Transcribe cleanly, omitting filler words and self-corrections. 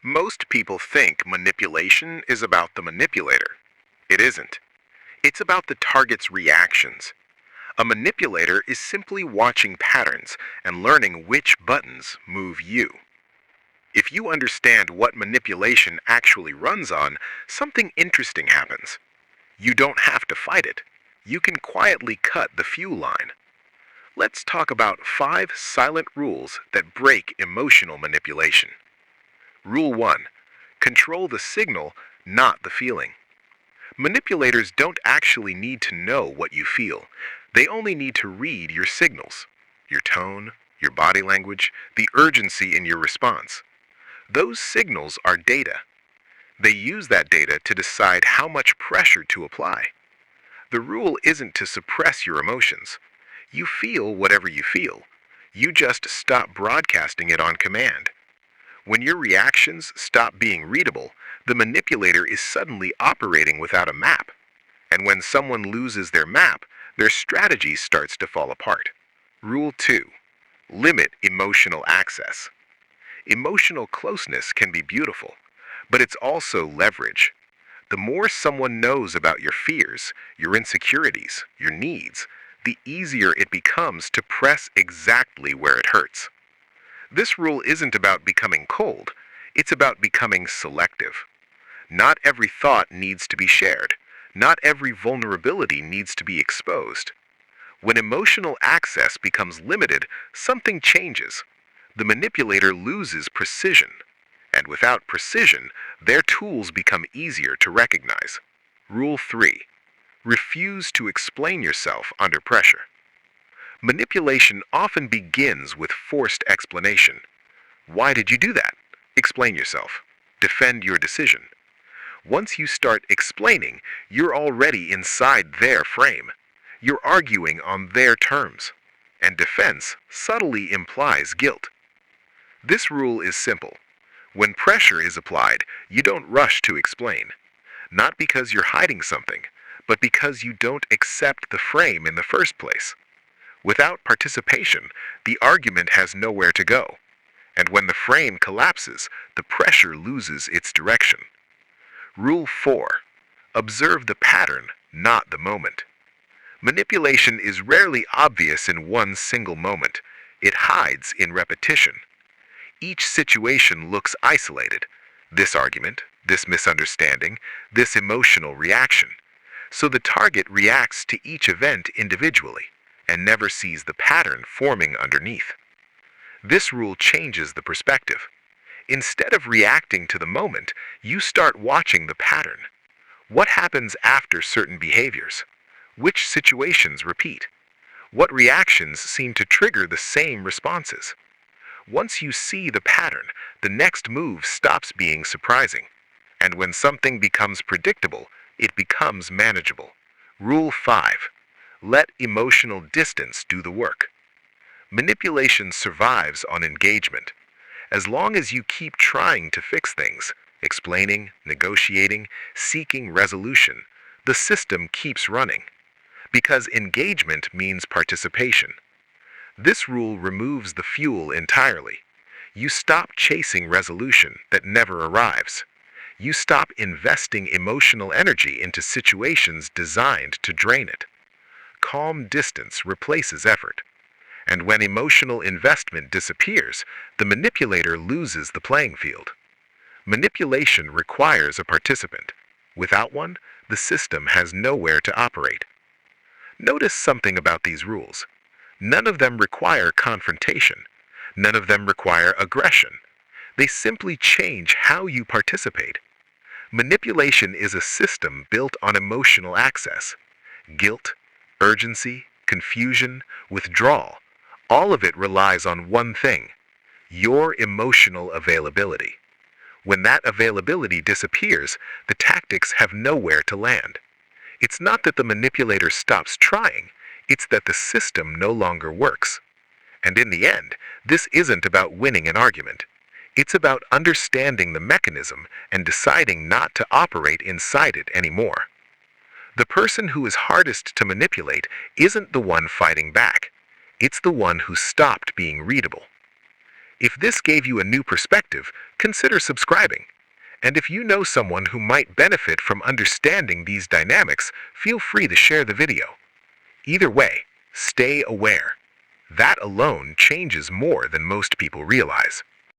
Most people think manipulation is about the manipulator. It isn't. It's about the target's reactions. A manipulator is simply watching patterns and learning which buttons move you. If you understand what manipulation actually runs on, something interesting happens. You don't have to fight it. You can quietly cut the fuel line. Let's talk about 5 silent rules that break emotional manipulation. Rule 1. Control the signal, not the feeling. Manipulators don't actually need to know what you feel. They only need to read your signals, your tone, your body language, the urgency in your response. Those signals are data. They use that data to decide how much pressure to apply. The rule isn't to suppress your emotions. You feel whatever you feel. You just stop broadcasting it on command. When your reactions stop being readable, the manipulator is suddenly operating without a map. And when someone loses their map, their strategy starts to fall apart. Rule 2. Limit emotional access. Emotional closeness can be beautiful, but it's also leverage. The more someone knows about your fears, your insecurities, your needs, the easier it becomes to press exactly where it hurts. This rule isn't about becoming cold, it's about becoming selective. Not every thought needs to be shared. Not every vulnerability needs to be exposed. When emotional access becomes limited, something changes. The manipulator loses precision. And without precision, their tools become easier to recognize. Rule 3. Refuse to explain yourself under pressure. Manipulation often begins with forced explanation. Why did you do that? Explain yourself. Defend your decision. Once you start explaining, you're already inside their frame. You're arguing on their terms. And defense subtly implies guilt. This rule is simple. When pressure is applied, you don't rush to explain. Not because you're hiding something, but because you don't accept the frame in the first place. Without participation, the argument has nowhere to go. And when the frame collapses, the pressure loses its direction. Rule 4. Observe the pattern, not the moment. Manipulation is rarely obvious in one single moment. It hides in repetition. Each situation looks isolated. This argument, this misunderstanding, this emotional reaction. So the target reacts to each event individually and never sees the pattern forming underneath. This rule changes the perspective. Instead of reacting to the moment, you start watching the pattern. What happens after certain behaviors? Which situations repeat? What reactions seem to trigger the same responses? Once you see the pattern, the next move stops being surprising. And when something becomes predictable, it becomes manageable. Rule 5. Let emotional distance do the work. Manipulation survives on engagement. As long as you keep trying to fix things, explaining, negotiating, seeking resolution, the system keeps running. Because engagement means participation. This rule removes the fuel entirely. You stop chasing resolution that never arrives. You stop investing emotional energy into situations designed to drain it. Calm distance replaces effort. And when emotional investment disappears, the manipulator loses the playing field. Manipulation requires a participant. Without one, the system has nowhere to operate. Notice something about these rules. None of them require confrontation. None of them require aggression. They simply change how you participate. Manipulation is a system built on emotional access. Guilt, urgency, confusion, withdrawal. All of it relies on one thing: your emotional availability. When that availability disappears, the tactics have nowhere to land. It's not that the manipulator stops trying, it's that the system no longer works. And in the end, this isn't about winning an argument. It's about understanding the mechanism and deciding not to operate inside it anymore. The person who is hardest to manipulate isn't the one fighting back. It's the one who stopped being readable. If this gave you a new perspective, consider subscribing. And if you know someone who might benefit from understanding these dynamics, feel free to share the video. Either way, stay aware. That alone changes more than most people realize.